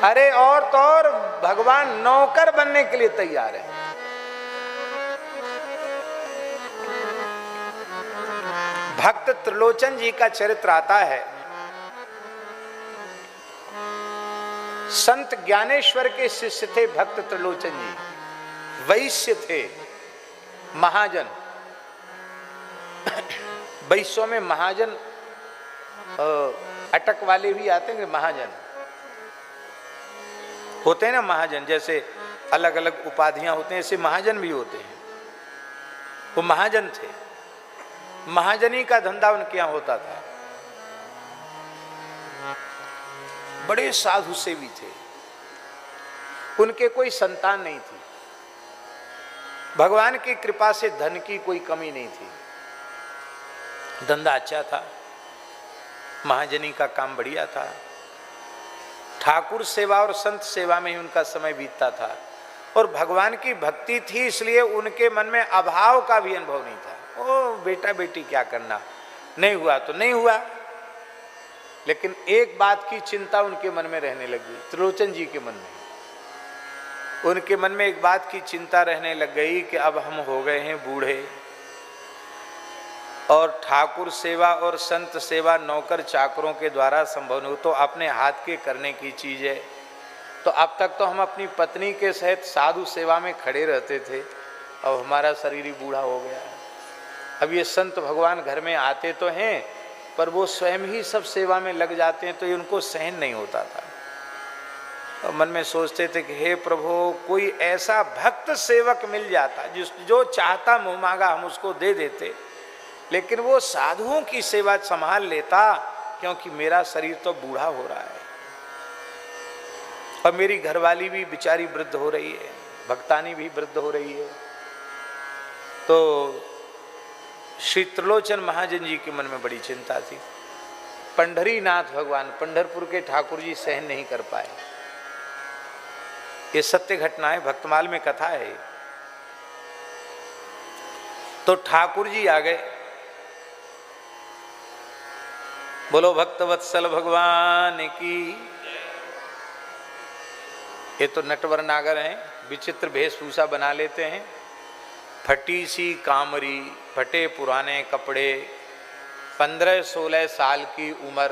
अरे और तो और भगवान नौकर बनने के लिए तैयार है। भक्त त्रिलोचन जी का चरित्र आता है। संत ज्ञानेश्वर के शिष्य थे भक्त त्रिलोचन जी, वैश्य थे, महाजन। वैश्यों में महाजन अटक वाले भी आते हैं, महाजन होते हैं ना। महाजन जैसे अलग अलग उपाधियां होते हैं, ऐसे महाजन भी होते हैं। वो महाजन थे, महाजनी का धंधा उनके यहां होता था। बड़े साधु सेवी थे, उनके कोई संतान नहीं थी। भगवान की कृपा से धन की कोई कमी नहीं थी, धंधा अच्छा था, महाजनी का काम बढ़िया था। ठाकुर सेवा और संत सेवा में ही उनका समय बीतता था और भगवान की भक्ति थी, इसलिए उनके मन में अभाव का भी अनुभव नहीं था। ओ बेटा बेटी क्या करना, नहीं हुआ तो नहीं हुआ, लेकिन एक बात की चिंता उनके मन में रहने लगी। त्रिलोचन जी के मन में, उनके मन में एक बात की चिंता रहने लग गई कि अब हम हो गए हैं बूढ़े और ठाकुर सेवा और संत सेवा नौकर चाकरों के द्वारा संभव नहीं, तो अपने हाथ के करने की चीज है। तो अब तक तो हम अपनी पत्नी के सहित साधु सेवा में खड़े रहते थे, अब हमारा शरीर ही बूढ़ा हो गया। अब ये संत भगवान घर में आते तो हैं, पर वो स्वयं ही सब सेवा में लग जाते हैं, तो ये उनको सहन नहीं होता था। और मन में सोचते थे कि हे प्रभु, कोई ऐसा भक्त सेवक मिल जाता जो चाहता मुँह मांगा हम उसको दे देते, लेकिन वो साधुओं की सेवा संभाल लेता, क्योंकि मेरा शरीर तो बूढ़ा हो रहा है और मेरी घरवाली भी बेचारी वृद्ध हो रही है, भक्तानी भी वृद्ध हो रही है। तो श्री त्रिलोचन महाजन जी के मन में बड़ी चिंता थी। पंढरीनाथ भगवान, पंढरपुर के ठाकुर जी सहन नहीं कर पाए। ये सत्य घटना है, भक्तमाल में कथा है। तो ठाकुर जी आ गए, बोलो भक्तवत्सल भगवान की। ये तो नटवर नागर हैं, विचित्र वेशभूषा बना लेते हैं, फटी सी कामरी, फटे पुराने कपड़े, 15-16 साल की उम्र,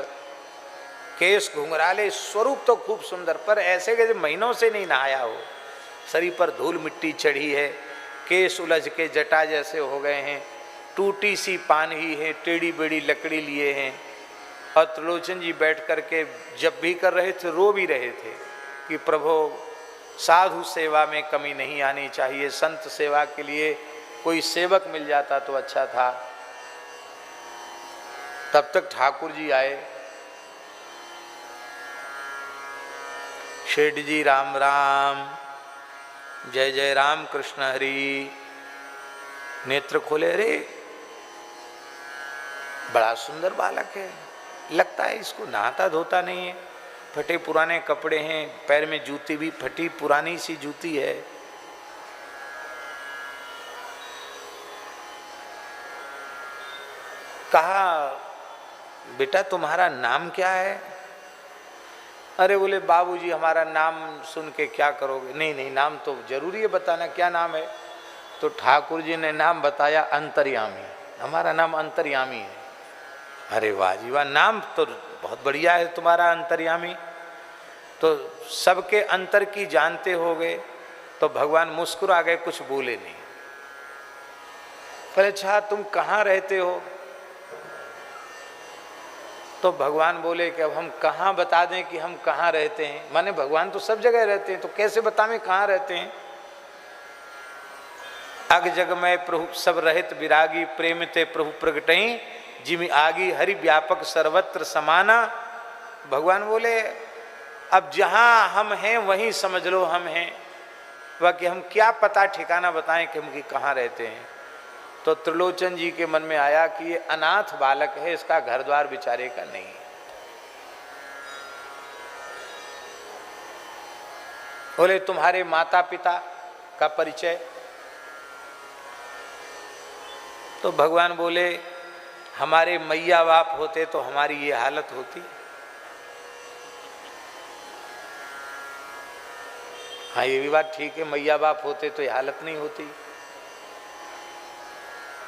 केस घुंघराले, स्वरूप तो खूब सुंदर, पर ऐसे जैसे महीनों से नहीं नहाया हो। शरीर पर धूल मिट्टी चढ़ी है, केस उलझ के जटा जैसे हो गए हैं, टूटी सी पान ही है, टेढ़ी बेड़ी लकड़ी लिए हैं। और त्रिलोचन जी बैठ करके जब भी कर रहे थे, रो भी रहे थे कि प्रभु साधु सेवा में कमी नहीं आनी चाहिए, संत सेवा के लिए कोई सेवक मिल जाता तो अच्छा था। तब तक ठाकुर जी आए। शेठ जी राम राम, जय जय राम कृष्ण हरि। नेत्र खोले, रे बड़ा सुंदर बालक है, लगता है इसको नहाता धोता नहीं है, फटे पुराने कपड़े हैं, पैर में जूती भी फटी पुरानी सी जूती है। कहा बेटा तुम्हारा नाम क्या है? अरे बोले बाबूजी हमारा नाम सुन के क्या करोगे? नहीं नहीं, नाम तो जरूरी है बताना, क्या नाम है? तो ठाकुर जी ने नाम बताया, अंतर्यामी, हमारा नाम अंतर्यामी है। अरे वाह जी वाह, नाम तो बहुत बढ़िया है तुम्हारा अंतर्यामी, तो सबके अंतर की जानते होगे। तो भगवान मुस्कुरा गए, कुछ बोले नहीं। पर अच्छा तुम कहाँ रहते हो? तो भगवान बोले कि अब हम कहाँ बता दें कि हम कहाँ रहते हैं, माने भगवान तो सब जगह रहते हैं, तो कैसे बतावें कहाँ रहते हैं? अग जग में प्रभु सब रहित विरागी, प्रेम ते प्रभु प्रगटई, जिमि आगी हरि व्यापक सर्वत्र समाना। भगवान बोले अब जहाँ हम हैं वहीं समझ लो हम हैं, बाकी हम क्या पता ठिकाना बताएं कि हम कहाँ रहते हैं। तो त्रिलोचन जी के मन में आया कि ये अनाथ बालक है, इसका घर द्वार बेचारे का नहीं है। बोले तुम्हारे माता पिता का परिचय? तो भगवान बोले हमारे मैया बाप होते तो हमारी ये हालत होती। हाँ ये भी बात ठीक है, मैया बाप होते तो ये हालत नहीं होती।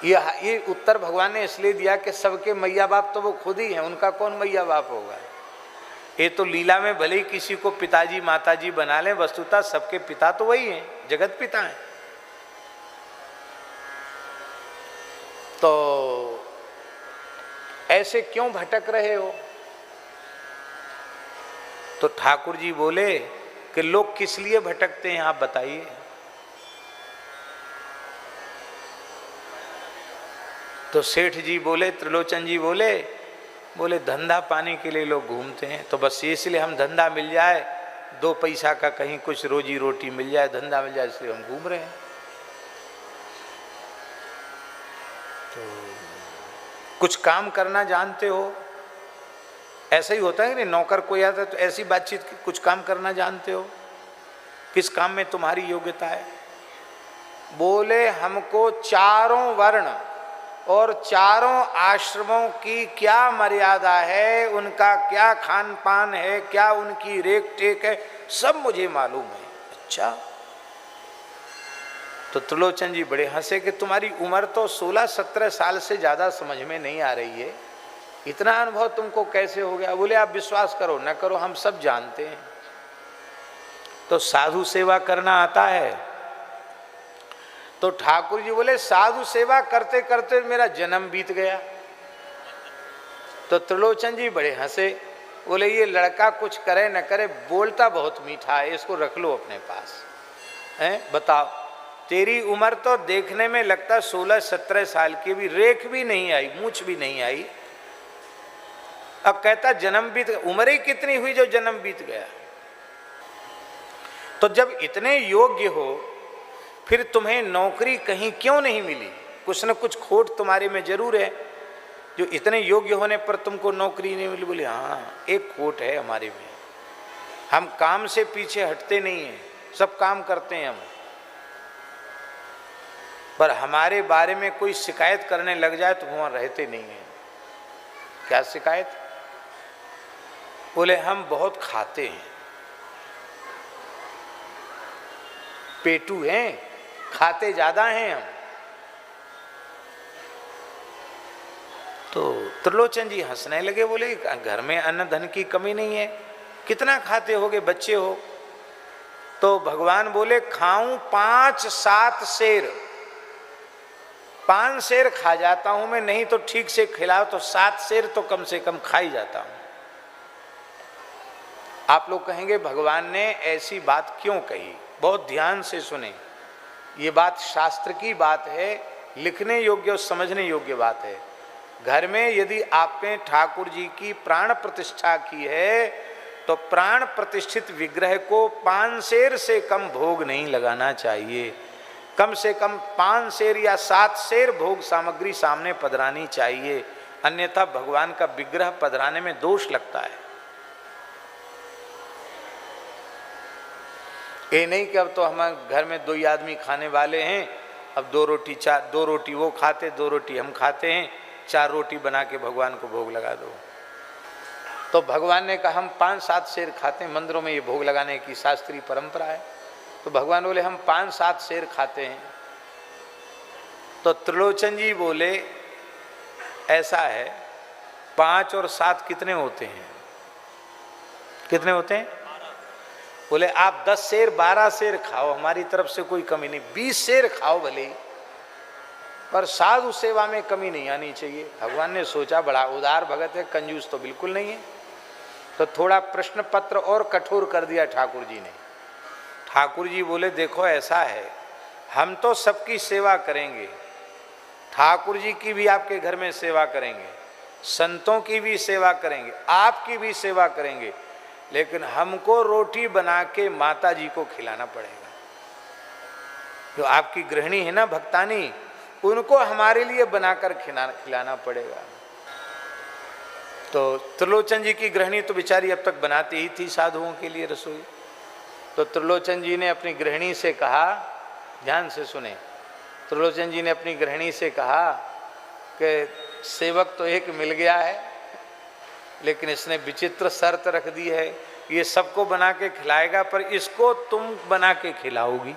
ये उत्तर भगवान ने इसलिए दिया कि सबके मैया बाप तो वो खुद ही हैं, उनका कौन मैया बाप होगा। ये तो लीला में भले ही किसी को पिताजी माताजी बना लें, वस्तुतः सबके पिता तो वही हैं, जगत पिता हैं। तो ऐसे क्यों भटक रहे हो? तो ठाकुर जी बोले कि लोग किस लिए भटकते हैं आप बताइए। तो सेठ जी बोले, त्रिलोचन जी बोले धंधा पाने के लिए लोग घूमते हैं, तो बस इसलिए हम धंधा मिल जाए, 2 पैसा का कहीं कुछ रोजी रोटी मिल जाए, धंधा मिल जाए, इसलिए हम घूम रहे हैं। तो कुछ काम करना जानते हो? ऐसा ही होता है कि नौकर कोई आता है तो ऐसी बातचीत, कुछ काम करना जानते हो? किस काम में तुम्हारी योग्यता है? बोले हमको चारों वर्ण और चारों आश्रमों की क्या मर्यादा है, उनका क्या खान पान है, क्या उनकी रेख टेक है, सब मुझे मालूम है। अच्छा। तो त्रिलोचन जी बड़े हंसे कि तुम्हारी उम्र तो 16-17 साल से ज्यादा समझ में नहीं आ रही है, इतना अनुभव तुमको कैसे हो गया? बोले आप विश्वास करो न करो, हम सब जानते हैं। तो साधु सेवा करना आता है? तो ठाकुर जी बोले साधु सेवा करते करते मेरा जन्म बीत गया। तो त्रिलोचन जी बड़े हंसे, बोले ये लड़का कुछ करे न करे, बोलता बहुत मीठा है, इसको रख लो अपने पास। हैं बताओ, तेरी उम्र तो देखने में लगता 16-17 साल की, भी रेख भी नहीं आई, मूछ भी नहीं आई, अब कहता जन्म बीत गया। उम्र ही कितनी हुई जो जन्म बीत गया? तो जब इतने योग्य हो फिर तुम्हें नौकरी कहीं क्यों नहीं मिली? कुछ न कुछ खोट तुम्हारे में जरूर है, जो इतने योग्य होने पर तुमको नौकरी नहीं मिली। बोले हाँ एक खोट है हमारे में, हम काम से पीछे हटते नहीं हैं, सब काम करते हैं हम, पर हमारे बारे में कोई शिकायत करने लग जाए तो वहां रहते नहीं हैं। क्या शिकायत? बोले हम बहुत खाते हैं, पेटू हैं, खाते ज्यादा हैं हम। तो त्रिलोचन जी हंसने लगे, बोले घर में अन्न धन की कमी नहीं है, कितना खाते होगे, बच्चे हो? तो भगवान बोले खाऊं 5-7 शेर, 5 शेर खा जाता हूं मैं, नहीं तो ठीक से खिलाओ तो 7 शेर तो कम से कम खा ही जाता हूं। आप लोग कहेंगे भगवान ने ऐसी बात क्यों कही? बहुत ध्यान से सुने, ये बात शास्त्र की बात है, लिखने योग्य और समझने योग्य बात है। घर में यदि आपने ठाकुर जी की प्राण प्रतिष्ठा की है तो प्राण प्रतिष्ठित विग्रह को 5 शेर से कम भोग नहीं लगाना चाहिए, कम से कम 5 शेर या 7 शेर भोग सामग्री सामने पधरानी चाहिए, अन्यथा भगवान का विग्रह पधराने में दोष लगता है। ये नहीं कि अब तो हम घर में 2 ही आदमी खाने वाले हैं, अब 2 रोटी वो खाते, 2 रोटी हम खाते हैं, 4 रोटी बना के भगवान को भोग लगा दो। तो भगवान ने कहा हम 5-7 शेर खाते हैं, मंदिरों में ये भोग लगाने की शास्त्रीय परंपरा है। तो भगवान बोले हम 5-7 शेर खाते हैं। तो त्रिलोचन जी बोले ऐसा है, 5 और 7 कितने होते हैं? कितने होते हैं? बोले आप 10 शेर 12 शेर खाओ, हमारी तरफ से कोई कमी नहीं, 20 शेर खाओ भले, पर साधु सेवा में कमी नहीं आनी चाहिए। भगवान ने सोचा बड़ा उदार भगत है, कंजूस तो बिल्कुल नहीं है, तो थोड़ा प्रश्न पत्र और कठोर कर दिया ठाकुर जी ने। ठाकुर जी बोले देखो ऐसा है, हम तो सबकी सेवा करेंगे, ठाकुर जी की भी आपके घर में सेवा करेंगे, संतों की भी सेवा करेंगे, आपकी भी सेवा करेंगे, लेकिन हमको रोटी बना के माता जी को खिलाना पड़ेगा। जो आपकी गृहिणी है ना भक्तानी, उनको हमारे लिए बनाकर खिलाना पड़ेगा। तो त्रिलोचन जी की गृहिणी तो बेचारी अब तक बनाती ही थी साधुओं के लिए रसोई। तो त्रिलोचन जी ने अपनी गृहिणी से कहा, ध्यान से सुने, त्रिलोचन जी ने अपनी गृहिणी से कहा कि सेवक तो एक मिल गया है, लेकिन इसने विचित्र शर्त रख दी है ये सबको बना के खिलाएगा, पर इसको तुम बना के खिलाओगी।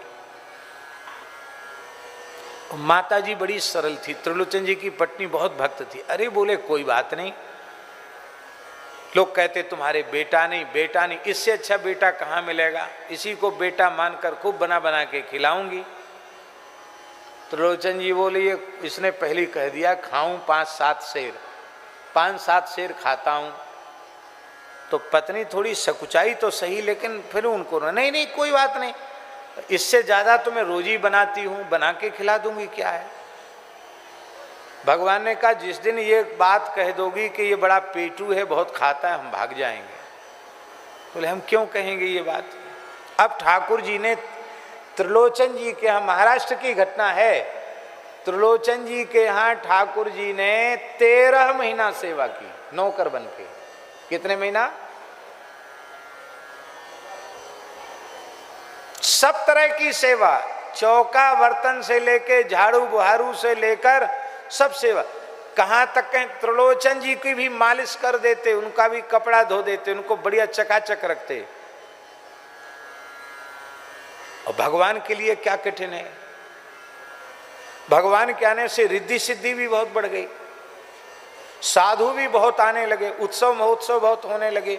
माता जी बड़ी सरल थी, त्रिलोचन जी की पत्नी बहुत भक्त थी। अरे बोले कोई बात नहीं, लोग कहते तुम्हारे बेटा नहीं बेटा नहीं, इससे अच्छा बेटा कहाँ मिलेगा, इसी को बेटा मानकर खूब बना बना के खिलाऊंगी। त्रिलोचन जी बोले ये इसने पहले कह दिया खाऊं 5-7 शेर, 5-7 शेर खाता हूं। तो पत्नी थोड़ी सकुचाई तो सही, लेकिन फिर उनको नहीं नहीं कोई बात नहीं, इससे ज्यादा तो मैं रोज ही बनाती हूं, बना के खिला दूंगी, क्या है। भगवान ने कहा जिस दिन ये बात कह दोगी कि ये बड़ा पेटू है, बहुत खाता है, हम भाग जाएंगे। बोले हम क्यों कहेंगे ये बात। अब ठाकुर जी ने त्रिलोचन जी के यहाँ, महाराष्ट्र की घटना है, त्रिलोचन जी के यहाँ ठाकुर जी ने 13 महीना सेवा की नौकर बन के। कितने महीना? सब तरह की सेवा, चौका बर्तन से लेके झाड़ू बुहारू से लेकर सब सेवा। कहां तक कहें त्रिलोचन जी की भी मालिश कर देते, उनका भी कपड़ा धो देते, उनको बढ़िया चकाचक रखते। और भगवान के लिए क्या कठिन है। भगवान के आने से रिद्धि सिद्धि भी बहुत बढ़ गई, साधु भी बहुत आने लगे, उत्सव महोत्सव बहुत होने लगे।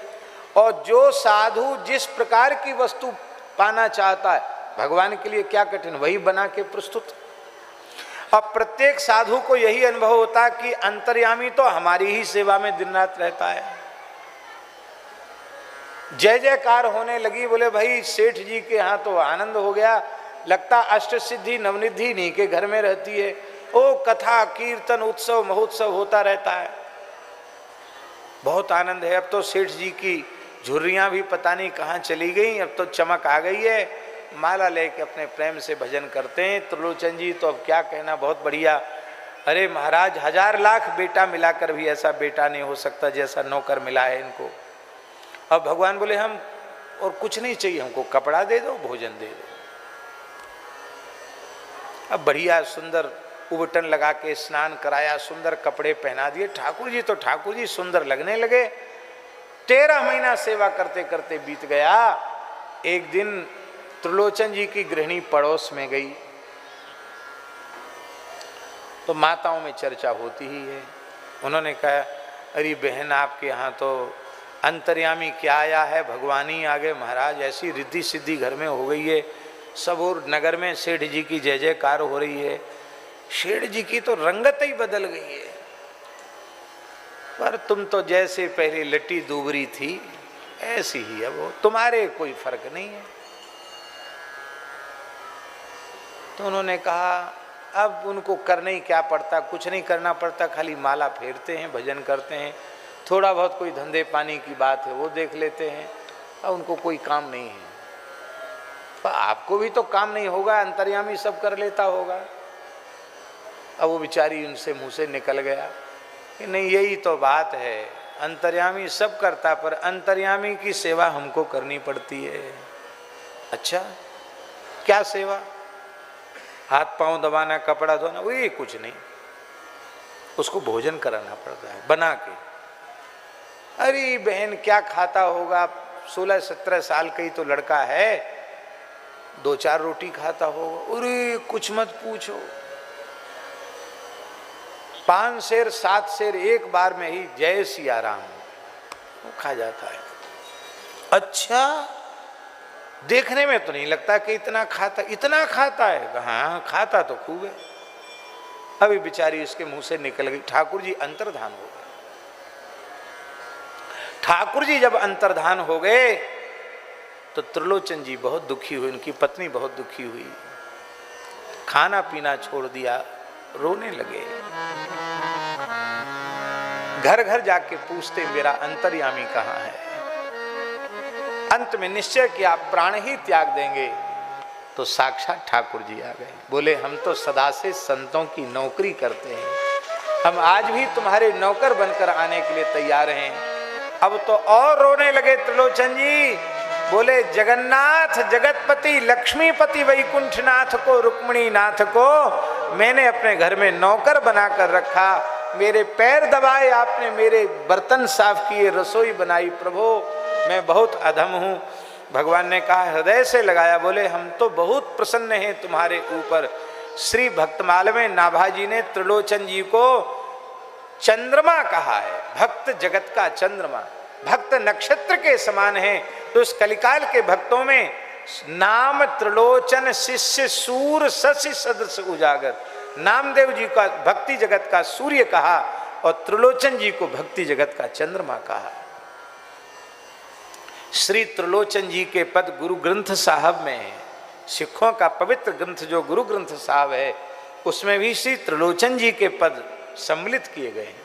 और जो साधु जिस प्रकार की वस्तु पाना चाहता है, भगवान के लिए क्या कठिन, वही बना के प्रस्तुत। अब प्रत्येक साधु को यही अनुभव होता कि अंतर्यामी तो हमारी ही सेवा में दिन रात रहता है। जय जयकार होने लगी। बोले भाई सेठ जी के यहाँ तो आनंद हो गया, लगता अष्ट सिद्धि नवनिधि नहीं के घर में रहती है। ओ कथा कीर्तन उत्सव महोत्सव होता रहता है, बहुत आनंद है। अब तो सेठ जी की झुर्रियां भी पता नहीं कहाँ चली गई, अब तो चमक आ गई है, माला लेके अपने प्रेम से भजन करते हैं। त्रिलोचन जी तो अब क्या कहना, बहुत बढ़िया। अरे महाराज 1000 लाख बेटा मिलाकर भी ऐसा बेटा नहीं हो सकता जैसा नौकर मिला है इनको। अब भगवान बोले हम और कुछ नहीं चाहिए, हमको कपड़ा दे दो, भोजन दे दो। अब बढ़िया सुंदर उबटन लगा के स्नान कराया, सुंदर कपड़े पहना दिए। ठाकुर जी तो ठाकुर जी सुंदर लगने लगे। 13 महीना सेवा करते करते बीत गया। एक दिन त्रिलोचन जी की गृहिणी पड़ोस में गई तो माताओं में चर्चा होती ही है। उन्होंने कहा अरे बहन आपके यहाँ तो अंतर्यामी क्या आया है, भगवान ही आ गए महाराज, ऐसी रिद्धि सिद्धि घर में हो गई है, सब और नगर में सेठ जी की जय जयकार हो रही है। सेठ जी की तो रंगत ही बदल गई है, पर तुम तो जैसे पहले लट्टी दूबरी थी ऐसी ही है वो, तुम्हारे कोई फर्क नहीं है। तो उन्होंने कहा अब उनको करने ही क्या पड़ता, कुछ नहीं करना पड़ता, खाली माला फेरते हैं, भजन करते हैं, थोड़ा बहुत कोई धंधे पानी की बात है वो देख लेते हैं, और उनको कोई काम नहीं है। पर आपको भी तो काम नहीं होगा, अंतर्यामी सब कर लेता होगा। अब वो बेचारी उनसे मुंह से निकल गया कि नहीं यही तो बात है, अंतर्यामी सब करता पर अंतर्यामी की सेवा हमको करनी पड़ती है। अच्छा क्या सेवा? हाथ पांव दबाना, कपड़ा धोना, वो ये कुछ नहीं, उसको भोजन कराना पड़ता है बना के। अरे बहन क्या खाता होगा, 16-17 साल का ही तो लड़का है, 2-4 रोटी खाता होगा। अरे कुछ मत पूछो, 5 शेर 7 शेर एक बार में ही जय सिया राम वो खा जाता है। अच्छा देखने में तो नहीं लगता कि इतना खाता है। हाँ खाता तो खूब है। अभी बेचारी उसके मुंह से निकल गई। ठाकुर जी अंतर्धान हो गए। ठाकुर जी जब अंतर्धान हो गए तो त्रिलोचन जी बहुत दुखी हुई, उनकी पत्नी बहुत दुखी हुई, खाना पीना छोड़ दिया, रोने लगे। घर घर जाके पूछते मेरा अंतर्यामी कहाँ है। अंत में निश्चय किया प्राण ही त्याग देंगे तो साक्षात ठाकुर जी आ गए। बोले हम तो सदा से संतों की नौकरी करते हैं, हम आज भी तुम्हारे नौकर बनकर आने के लिए तैयार हैं। अब तो और रोने लगे त्रिलोचन जी। बोले जगन्नाथ जगतपति लक्ष्मीपति वैकुंठनाथ को, रुक्मिणी नाथ को मैंने अपने घर में नौकर बनाकर रखा, मेरे पैर दबाए आपने, मेरे बर्तन साफ किए, रसोई बनाई। प्रभु मैं बहुत अधम हूँ। भगवान ने कहा, हृदय से लगाया, बोले हम तो बहुत प्रसन्न हैं तुम्हारे ऊपर। श्री भक्तमाल में नाभाजी ने त्रिलोचन जी को चंद्रमा कहा है, भक्त जगत का चंद्रमा, भक्त नक्षत्र के समान है। तो इस कलिकाल के भक्तों में नाम त्रिलोचन शिष्य सूर शशि सदृश उजागर, नामदेव जी का भक्ति जगत का सूर्य कहा और त्रिलोचन जी को भक्ति जगत का चंद्रमा कहा। श्री त्रिलोचन जी के पद गुरु ग्रंथ साहब में है। सिखों का पवित्र ग्रंथ जो गुरु ग्रंथ साहब है, उसमें भी श्री त्रिलोचन जी के पद सम्मिलित किए गए हैं,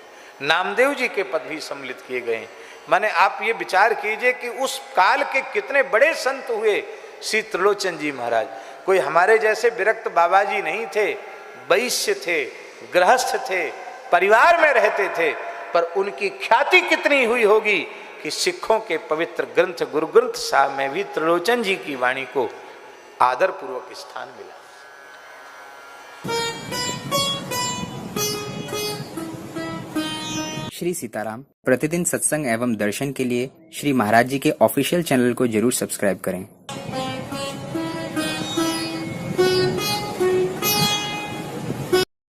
नामदेव जी के पद भी सम्मिलित किए गए हैं। माने आप ये विचार कीजिए कि उस काल के कितने बड़े संत हुए श्री त्रिलोचन जी महाराज। कोई हमारे जैसे विरक्त बाबा जी नहीं थे, वैश्य थे, गृहस्थ थे, परिवार में रहते थे, पर उनकी ख्याति कितनी हुई होगी कि सिखों के पवित्र ग्रंथ गुरु ग्रंथ साहब में भी त्रिलोचन जी की वाणी को आदर पूर्वक स्थान मिला। श्री सीताराम प्रतिदिन सत्संग एवं दर्शन के लिए श्री महाराज जी के ऑफिशियल चैनल को जरूर सब्सक्राइब करें।